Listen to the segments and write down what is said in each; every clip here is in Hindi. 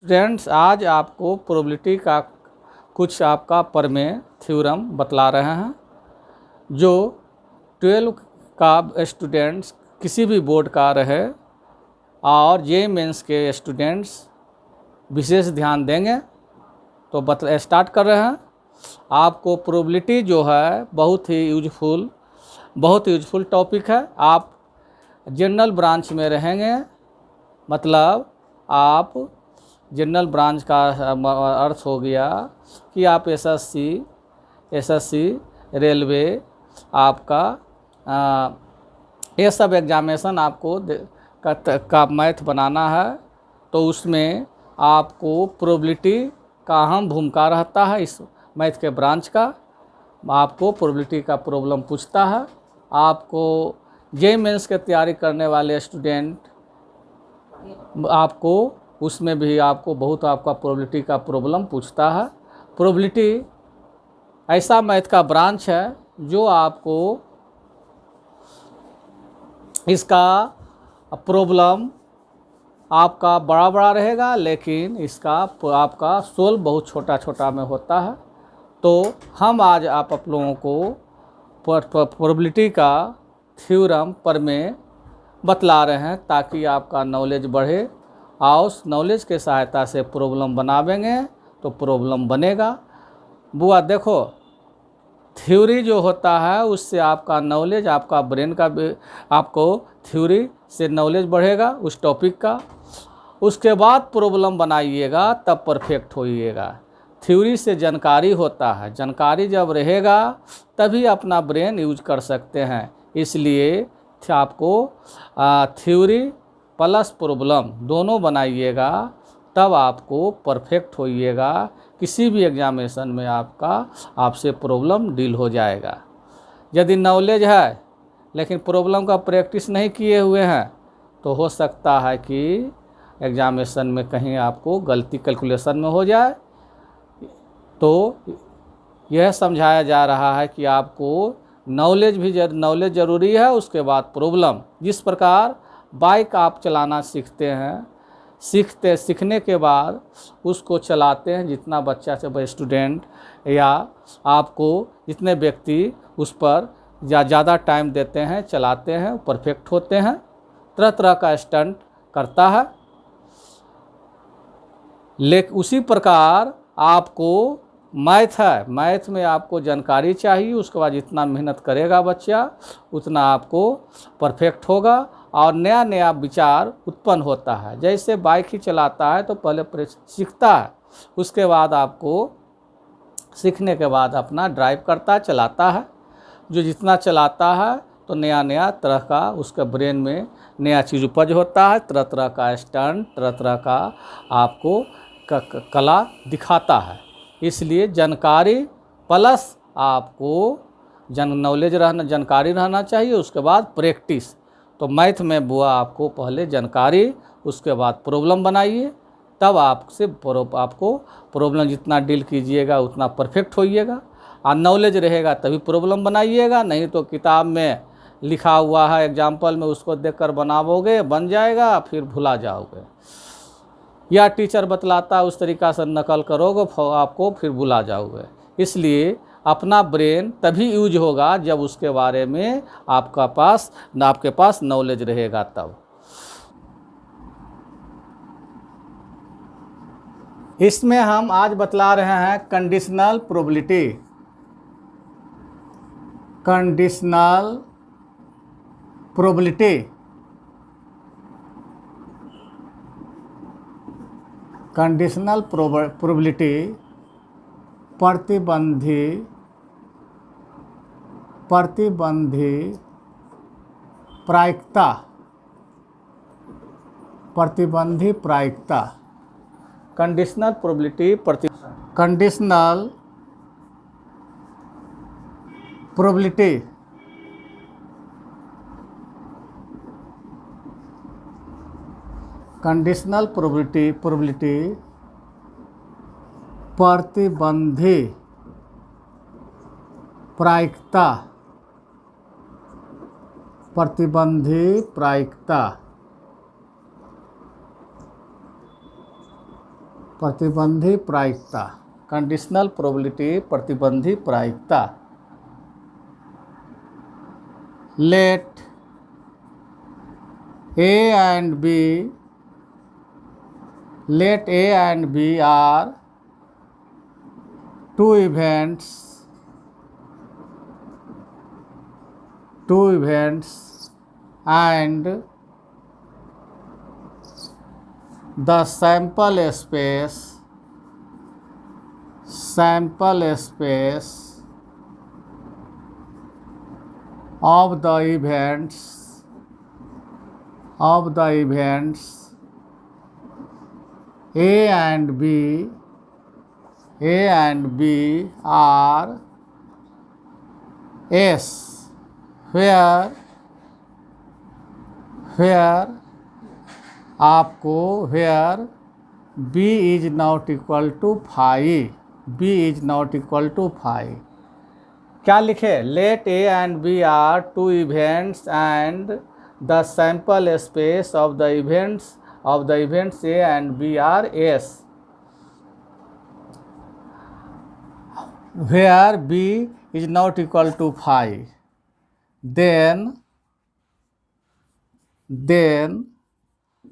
फ्रेंड्स, आज आपको प्रोबेबिलिटी का कुछ आपका प्रमेय थ्योरम बतला रहे हैं जो 12 का स्टूडेंट्स किसी भी बोर्ड का रहे और जे मेंस के स्टूडेंट्स विशेष ध्यान देंगे। तो स्टार्ट कर रहे हैं। आपको प्रोबेबिलिटी जो है बहुत ही यूजफुल टॉपिक है। आप जनरल ब्रांच में रहेंगे, मतलब आप जनरल ब्रांच का अर्थ हो गया कि आप एसएससी रेलवे आपका ये सब एग्जामिनेशन आपको का मैथ बनाना है। तो उसमें आपको प्रोबेबिलिटी का अहम भूमिका रहता है। इस मैथ के ब्रांच का आपको प्रोबेबिलिटी का प्रॉब्लम पूछता है। आपको जे मेंस की तैयारी करने वाले स्टूडेंट आपको उसमें भी आपको बहुत आपका प्रोबेबिलिटी का प्रॉब्लम पूछता है। प्रोबेबिलिटी ऐसा मैथ का ब्रांच है जो आपको इसका प्रॉब्लम आपका बड़ा बड़ा रहेगा, लेकिन इसका आपका सोल्व बहुत छोटा छोटा में होता है। तो हम आज आप लोगों को प्रोबेबिलिटी का थ्योरम प्रमेय बतला रहे हैं ताकि आपका नॉलेज बढ़े और उस नॉलेज के सहायता से प्रॉब्लम बनावेंगे तो प्रॉब्लम बनेगा। बुआ देखो, थ्योरी जो होता है उससे आपका नॉलेज, आपका ब्रेन का आपको थ्योरी से नॉलेज बढ़ेगा उस टॉपिक का। उसके बाद प्रॉब्लम बनाइएगा तब परफेक्ट होइएगा। थ्योरी से जानकारी होता है, जानकारी जब रहेगा तभी अपना ब्रेन यूज कर सकते हैं। इसलिए आपको थ्योरी प्लस प्रॉब्लम दोनों बनाइएगा तब आपको परफेक्ट होइएगा। किसी भी एग्जामिनेशन में आपसे प्रॉब्लम डील हो जाएगा। यदि नॉलेज है लेकिन प्रॉब्लम का प्रैक्टिस नहीं किए हुए हैं तो हो सकता है कि एग्जामिनेशन में कहीं आपको गलती कैलकुलेशन में हो जाए। तो यह समझाया जा रहा है कि आपको नॉलेज ज़रूरी है, उसके बाद प्रॉब्लम। जिस प्रकार बाइक आप चलाना सीखते हैं, सीखने के बाद उसको चलाते हैं, जितना बच्चा से स्टूडेंट या आपको जितने व्यक्ति उस पर ज़्यादा टाइम देते हैं, चलाते हैं, परफेक्ट होते हैं, तरह तरह का स्टंट करता है। लेकिन उसी प्रकार आपको मैथ है, मैथ में आपको जानकारी चाहिए। उसके बाद जितना मेहनत करेगा बच्चा उतना आपको परफेक्ट होगा और नया नया विचार उत्पन्न होता है। जैसे बाइक ही चलाता है तो पहले सीखता है, उसके बाद आपको सीखने के बाद अपना ड्राइव करता चलाता है। जो जितना चलाता है तो नया नया तरह का उसके ब्रेन में नया चीज़ उपज होता है, तरह तरह का स्टंट, तरह तरह का आपको कला दिखाता है। इसलिए जानकारी प्लस आपको जानकारी रहना चाहिए, उसके बाद प्रैक्टिस। तो मैथ में बुआ आपको पहले जानकारी, उसके बाद प्रॉब्लम बनाइए, तब आपको प्रॉब्लम जितना डील कीजिएगा उतना परफेक्ट होइएगा। और नॉलेज रहेगा तभी प्रॉब्लम बनाइएगा, नहीं तो किताब में लिखा हुआ है एग्जाम्पल में उसको देखकर बनाओगे, बन जाएगा, फिर भुला जाओगे। या टीचर बतलाता उस तरीक़ा से नकल करोगे, आपको फिर भुला जाओगे। इसलिए अपना ब्रेन तभी यूज होगा जब उसके बारे में आपके पास नॉलेज रहेगा तब। इसमें हम आज बतला रहे हैं conditional probability. Conditional probability conditional probability प्रतिबंधी प्रायिकता कंडीशनल प्रोबेबिलिटी कंडीशनल प्रोबेबिलिटी प्रतिबंधी प्रायिकता। प्रतिबंधी प्रायिकता प्रतिबंधी प्रायिकता, कंडीशनल प्रोबेबिलिटी, प्रतिबंधी प्रायिकता। Let A and B, let A and B are two events and the sample space of the events A and B are S, where B is not equal to phi, क्या लिखे? Let A and B are two events and the sample space of the events A and B are S, where B is not equal to phi. Then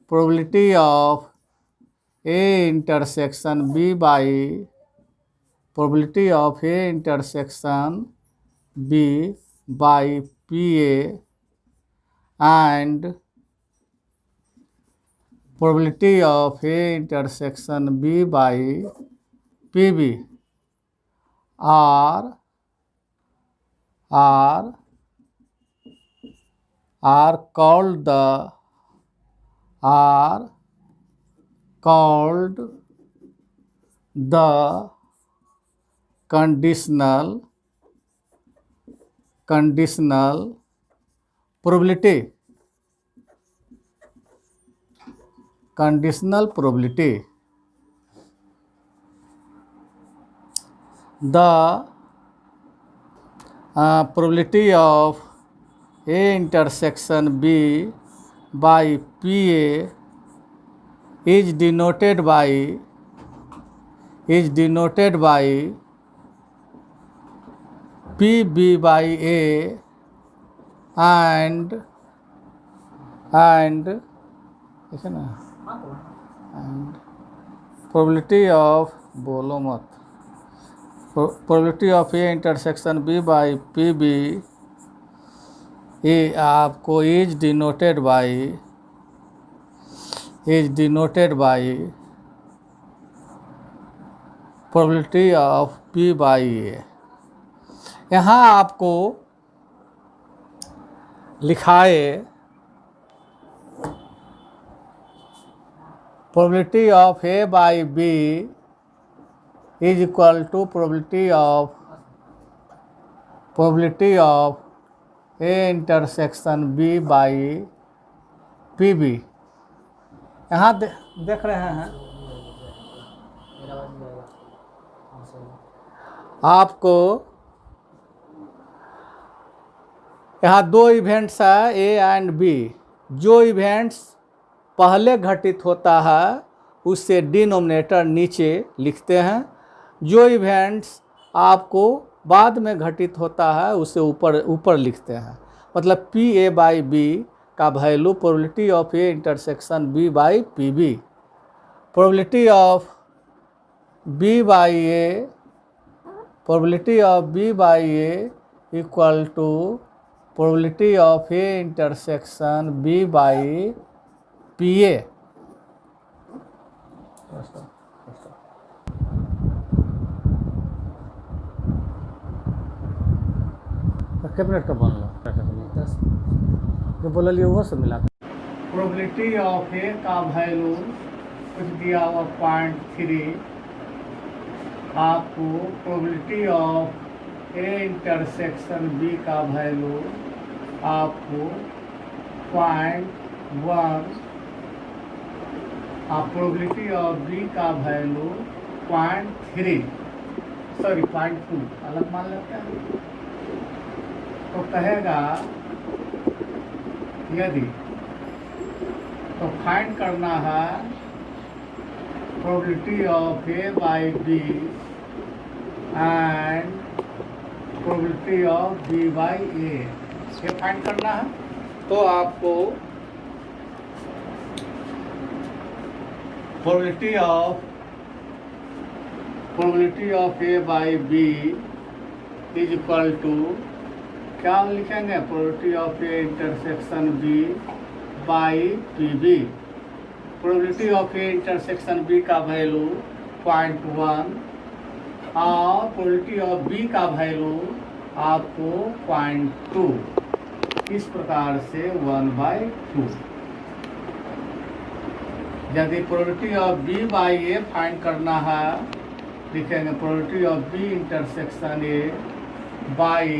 probability of A intersection B by PA and probability of A intersection B by PB are called the conditional probability. The probability of A intersection B by PA is denoted by PB by A and probability of probability of A intersection B by PB आपको is denoted by probability of P by A। यहाँ आपको लिखाए probability of A by B is equal to probability of A intersection B by PB। यहाँ देख रहे हैं आपको यहाँ दो इवेंट्स है A एंड B। जो इवेंट्स पहले घटित होता है उससे डिनोमिनेटर नीचे लिखते हैं, जो इवेंट्स आपको बाद में घटित होता है उसे ऊपर लिखते हैं। मतलब PA बाई B का value probability of A intersection B by PB, probability of B by A equal to probability of A intersection B by PA। कितने मिनट का बन जो बोलिए वो सब मिला प्रोबेबिलिटी ऑफ ए का वैल्यू कुछ दिया हुआ 0.3, आपको probability of A intersection B का वैल्यू आपको 0.1, आप प्रोबेबिलिटी ऑफ बी का वैल्यू 0.2 अलग मान लेते हैं। तो कहेगा यदि तो फाइंड करना है probability of A by B and probability of B by A ये फाइंड करना है। तो आपको probability of A by B is equal to क्या लिखेंगे, probability of A intersection B by PB। Probability of A intersection B का वैल्यू 0.1 और प्रोबेबिलिटी ऑफ बी का वैल्यू आपको 0.2, इस प्रकार से 1/2। यदि probability of B by A find करना है, लिखेंगे probability of B intersection A by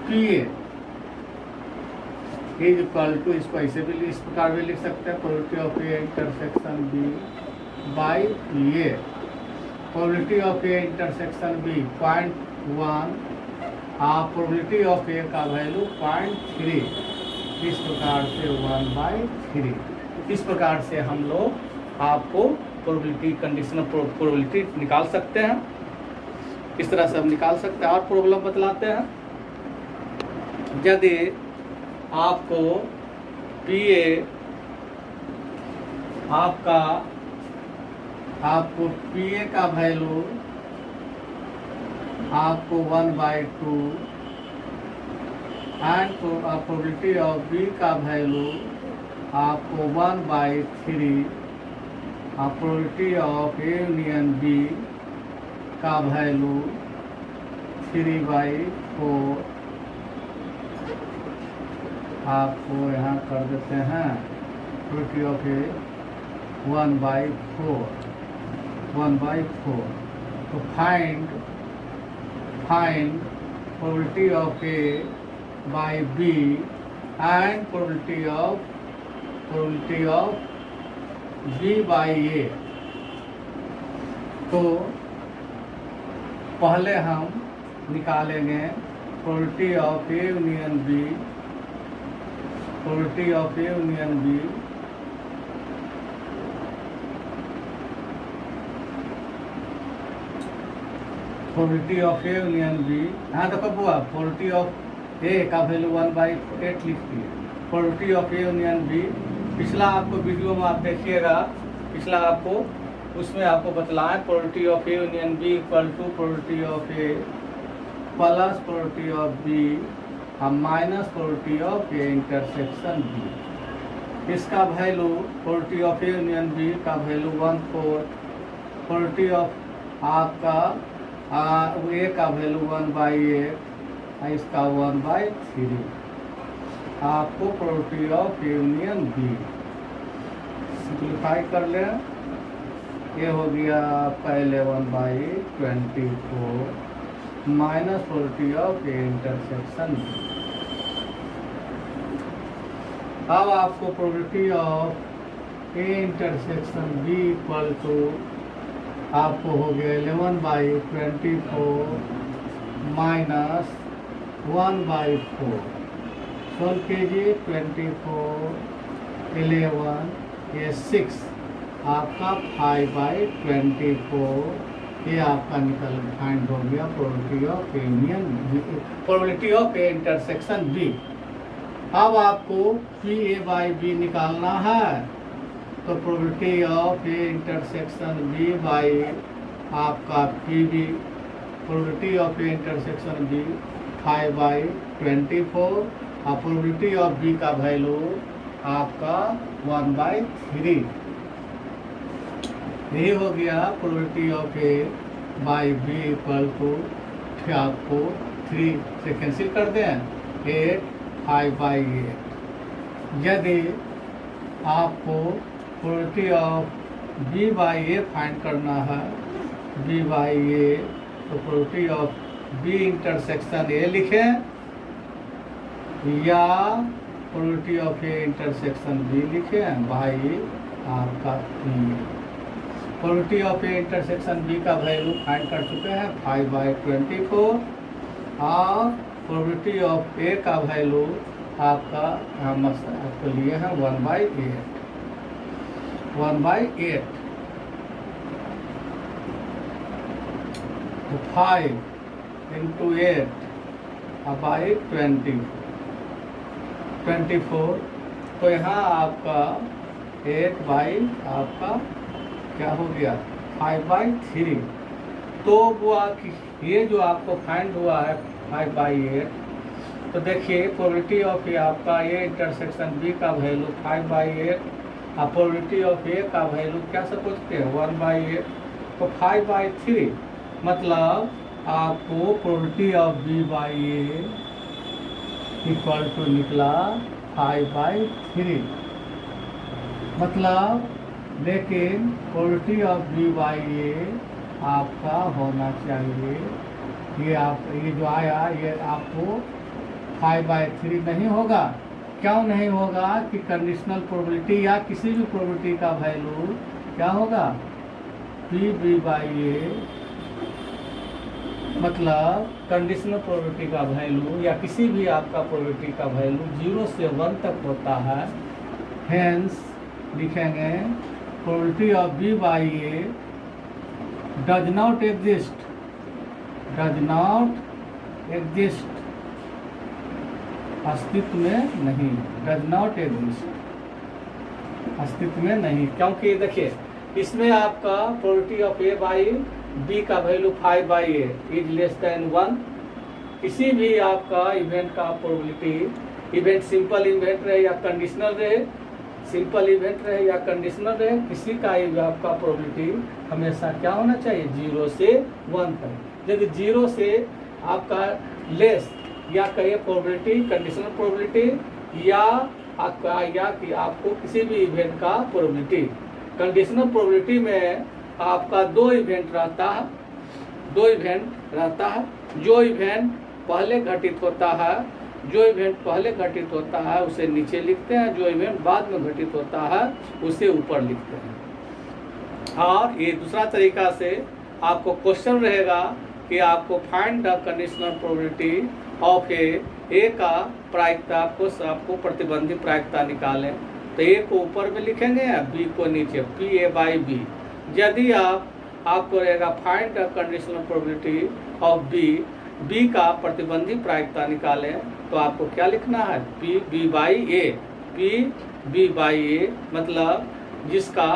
P A is equal to, इसको ऐसे भी इस प्रकार भी लिख सकते हैं, probability of A intersection B by P A. Probability of A intersection B 0.1 और प्रोबेबिलिटी ऑफ ए का वैल्यू 0.3, इस प्रकार से 1/3। इस प्रकार से हम लोग आपको प्रोबेबिलिटी, कंडीशनल प्रोबेबिलिटी निकाल सकते हैं। इस तरह से हम निकाल सकते हैं। और प्रॉब्लम बतलाते हैं, यदि आपको पी ए आपको पी ए का वैल्यू आपको 1/2 एंड प्रोबेबिलिटी ऑफ बी का वैल्यू आपको 1/3 और probability of A union B का वैल्यू 3/4 आपको यहाँ कर देते हैं। प्रोबेबिलिटी ऑफ ए 1/4 तो find probability of A by B and probability of B by A. तो पहले हम निकालेंगे probability of A union B, probability of A union B probability of A union B, यहाँ देखो बुआ, प्रोबेबिलिटी ऑफ ए का वैल्यू 1/8 लिख दिए। Probability of A union B, पिछला आपको वीडियो में आप देखिएगा, पिछला आपको उसमें आपको बतलाएं probability of A union B equal to probability of A plus probability of B minus probability of A intersection B. इसका value probability of A union B का वैल्यू 1/4, प्रोबेबिलिटी ऑफ आपका ए का वैल्यू 1/8, इसका 1/3। आपको probability of A union B simplify कर लें, ये हो गया पहले 1/24 minus probability of A intersection B. अब आपको probability of A intersection B equal to आपको हो गया 11/24 माइनस 1/4। सोल्व कीजिए, 24 11 ये 6 आपका 5/24, ये आपका निकल फाइंड हो गया probability of A union B, probability of A intersection B. अब आपको पी ए बाई बी निकालना है, तो probability of A intersection B by आपका P B, probability of A intersection B 5/24 और प्रोबेबिलिटी ऑफ बी का वैल्यू आपका 1/3। यही हो गया probability of A by B equal to, आपको 3 से कैंसिल कर दें, 8 5/8। यदि आपको probability of B by A find करना है, बी बाई ए, तो probability of B intersection A लिखें या probability of A intersection B लिखें बाई आपका P. Probability of A intersection B का वैल्यू फाइंड कर चुके हैं 5/24 और प्रोबेबिलिटी ऑफ ए का वैल्यू आपका हम आपको लिए हैं 1/8। तो 5 इंटू 8 बाई 24। तो यहाँ आपका 8 बाई आपका क्या हो गया 5/3। तो वो ये जो आपको फाइंड हुआ है 5/8, तो देखिए प्रोबेबिलिटी ऑफ ये आपका ये इंटरसेक्शन बी का वैल्यू 5/8 और प्रोबेबिलिटी ऑफ ए का वैल्यू क्या समझते हैं 1/8। तो 5/3 मतलब आपको probability of B by A equal to निकला 5/3। मतलब लेकिन probability of B by A आपका होना चाहिए, ये जो आया ये आपको 5/3 नहीं होगा। क्यों नहीं होगा कि कंडीशनल प्रोबेबिलिटी या किसी भी प्रोबेबिलिटी का वैल्यू क्या होगा पी बी बाई ए, मतलब कंडीशनल प्रोबेबिलिटी का वैल्यू या किसी भी आपका प्रोबेबिलिटी का वैल्यू 0 से 1 तक होता है। हेंस लिखेंगे probability of B by A does not exist, अस्तित्व में नहीं, डज नॉट एग्जिस्ट, अस्तित्व में नहीं। क्योंकि देखिए इसमें आपका probability of A by B का वैल्यू 5/8 इज लेस देन 1। किसी भी आपका इवेंट का प्रोबेबिलिटी, इवेंट सिंपल इवेंट रहे या कंडीशनल रहे, सिंपल इवेंट रहे या कंडीशनल रहे, किसी का आपका प्रोबेबिलिटी हमेशा क्या होना चाहिए 0 से 1 तक। यदि 0 से आपका लेस या कहिए प्रोबेबिलिटी कंडीशनल प्रोबेबिलिटी या आपका या कि आपको किसी भी इवेंट का प्रोबेबिलिटी, कंडीशनल प्रोबेबिलिटी में आपका 2 इवेंट रहता है, 2 इवेंट रहता है। जो इवेंट पहले घटित होता है, जो इवेंट पहले घटित होता है उसे नीचे लिखते हैं, जो इवेंट बाद में घटित होता है उसे ऊपर लिखते हैं। और ये दूसरा तरीका से आपको क्वेश्चन रहेगा कि आपको find the conditional probability of A का प्रायिकता, आपको प्रतिबंधी प्रायिकता निकालें। तो ए को ऊपर में लिखेंगे या बी को नीचे, पी ए बाई बी। यदि आपको रहेगा find the conditional probability of B का प्रतिबंधी प्रायिकता निकालें, तो आपको क्या लिखना है P B by A, P B by A मतलब जिसका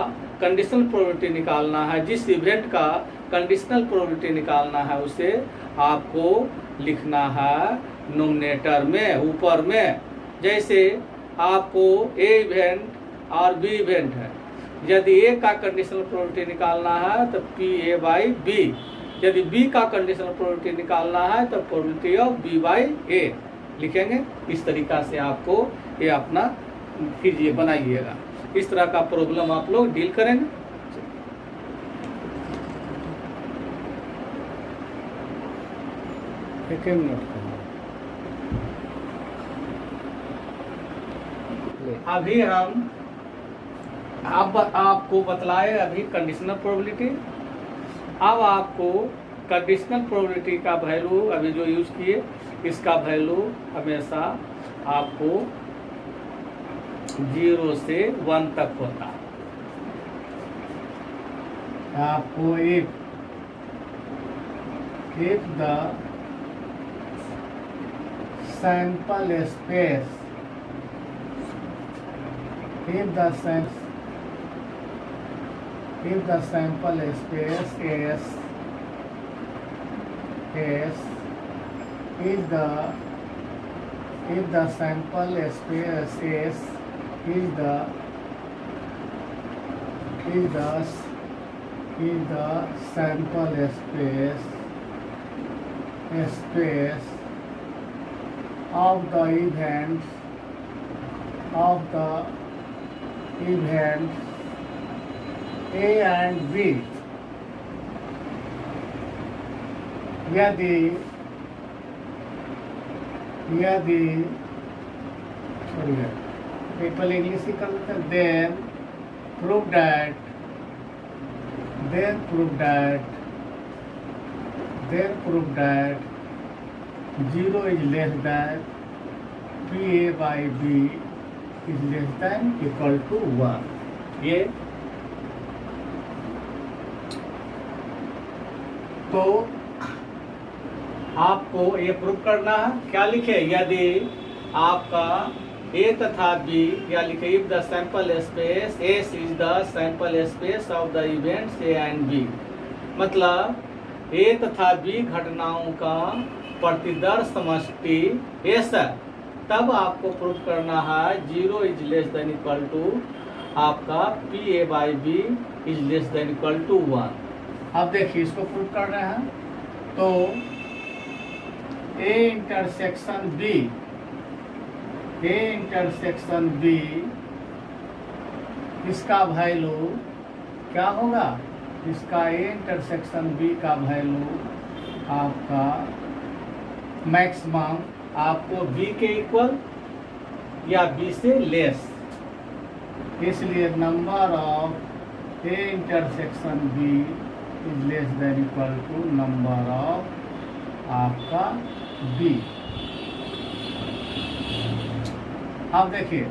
कंडीशनल प्रोबेबिलिटी निकालना है, जिस इवेंट का कंडीशनल प्रोबेबिलिटी निकालना है उसे आपको लिखना है नोमिनेटर में, ऊपर में। जैसे आपको ए इवेंट और बी इवेंट है, यदि ए का कंडीशनल प्रोबेबिलिटी निकालना है तो पी ए बाई बी, यदि बी का कंडीशनल प्रोबेबिलिटी निकालना है तो प्रोबेबिलिटी ऑफ बी बाई ए लिखेंगे। इस तरीका से आपको ये अपना कीजिए, बनाइएगा। इस तरह का प्रॉब्लम आप लोग डील करेंगे। एक मिनट अभी हम आपको बतलाए अभी कंडीशनल प्रोबेबिलिटी। अब आपको कंडीशनल प्रोबेबिलिटी का वैल्यू अभी जो यूज किए, इसका वैल्यू हमेशा आपको 0 से 1 तक होता है। आपको if the sample space, if the sample space is if the sample space is the sample space of the events A and B, यदि people English ही कर लेते हैं, then prove that 0 is less than PA by B is less than equal to 1। ये तो आपको ये प्रूव करना है। क्या लिखे, यदि आपका ए तथा बी, या लिखे if the sample space S is the sample space of the events A and B, मतलब ए तथा बी घटनाओं का प्रतिदर्श समष्टि एस है, तब आपको प्रूव करना है 0 is less than equal to आपका P A by B is less than equal to 1। अब देखिए इसको प्रूव कर रहे हैं, तो ए इंटरसेक्शन बी इसका वैल्यू क्या होगा, इसका ए इंटरसेक्शन बी का वैल्यू आपका मैक्सिमम आपको बी के इक्वल या बी से लेस, इसलिए number of A intersection B is less than equal to number of आपका बी। अब देखिए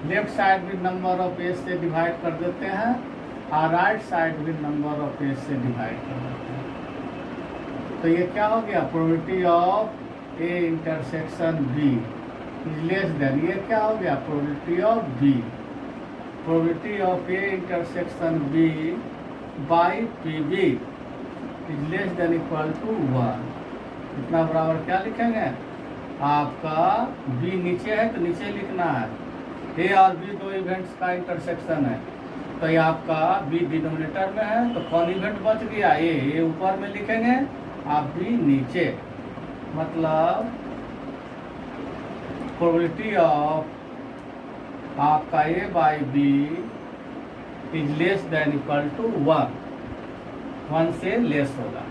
लेफ्ट साइड भी नंबर ऑफ ए से डिवाइड कर देते हैं और राइट साइड भी नंबर ऑफ ए से डिवाइड कर देते हैं, तो ये क्या हो गया, probability of A intersection B is less than, ये क्या हो गया, probability of B, probability of A intersection B by P B is less than equal to 1। इतना बराबर क्या लिखेंगे, आपका बी नीचे है तो नीचे लिखना है, ए और बी दो इवेंट्स का इंटरसेक्शन है, तो ये आपका बी डिनोमिनेटर में है, तो कौन इवेंट बच गया, ए ऊपर में लिखेंगे आप बी नीचे, मतलब प्रोबेबिलिटी ऑफ आपका A by B is less than equal to 1 से लेस होगा।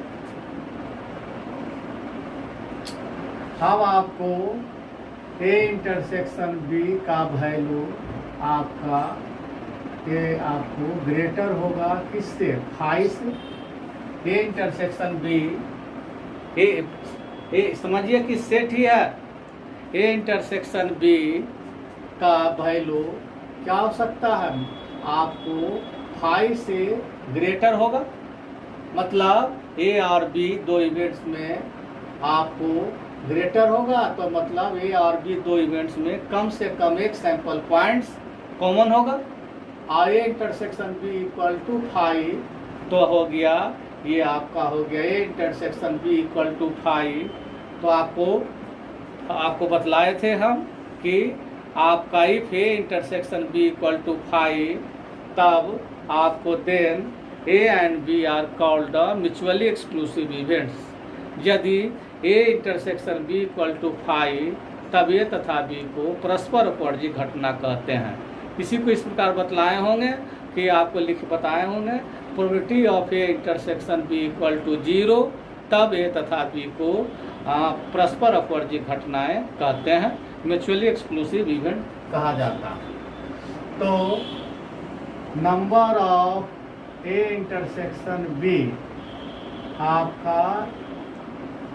अब आपको ए इंटरसेक्शन बी का वैल्यू आपका ए आपको ग्रेटर होगा किससे, 5 से। ए इंटरसेक्शन बी ए समझिए कि सेट ही है, ए इंटरसेक्शन बी का वैल्यू क्या हो सकता है, आपको 5 से ग्रेटर होगा, मतलब ए और बी दो इवेंट्स में आपको ग्रेटर होगा, तो मतलब ए और बी दो इवेंट्स में कम से कम एक सैंपल पॉइंट्स कॉमन होगा, और A intersection B equal to 5, तो हो गया ये आपका हो गया A intersection B equal to 5। तो आपको बतलाए थे हम कि आपका if A intersection B equal to 5, तब आपको then A and B are called the mutually exclusive events. यदि A intersection B equal to 5, तब ए तथा बी को परस्पर अपवर्जी घटना कहते हैं। इसी को इस प्रकार बतलाए होंगे कि आपको लिख बताए होंगे, probability of A intersection B equal to 0, तब ए तथा बी को परस्पर अपवर्जी घटनाएं कहते हैं, म्यूचुअली एक्सक्लूसिव इवेंट कहा जाता है। तो number of A intersection B आपका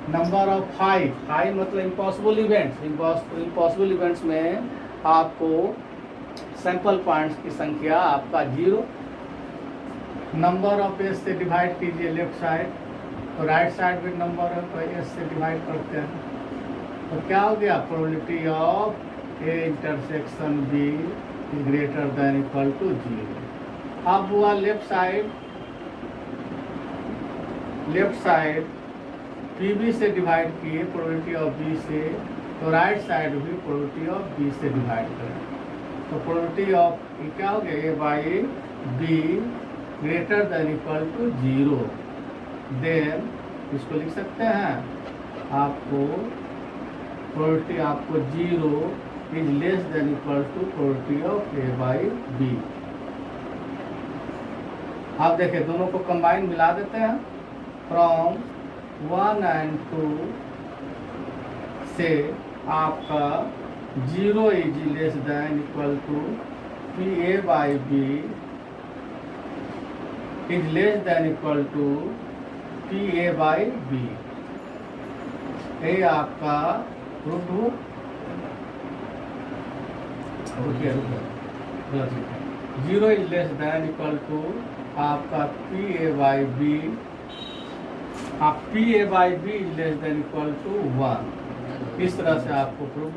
नंबर ऑफ 5 मतलब इम्पॉसिबल इवेंट्स में आपको सैंपल पॉइंट्स की संख्या आपका 0, नंबर ऑफ एस से डिवाइड कीजिए लेफ्ट साइड, तो राइट साइड भी नंबर ऑफ एस से डिवाइड करते हैं, तो क्या हो गया, probability of A intersection B greater than equal to 0। अब हुआ लेफ्ट साइड पी बी से डिवाइड किए प्रोबेबिलिटी ऑफ बी से, तो राइट साइड भी प्रोबेबिलिटी ऑफ बी से डिवाइड करें, तो प्रोबेबिलिटी ऑफ क्या हो गया, A by B greater than equal to 0, then इसको लिख सकते हैं आपको प्रोबेबिलिटी आपको 0 is less than equal to probability of A by B. आप देखिए दोनों को कंबाइन मिला देते हैं, फ्रॉम 1 and 2 से आपका 0 is less than equal to P A by B is less than equal to P A by B. ये आपका प्रूफ हो, रुकिए 0 is less than equal to आपका पी ए बाई बी हाँ, P A by B less than equal to 1, इस तरह से आपको प्रूव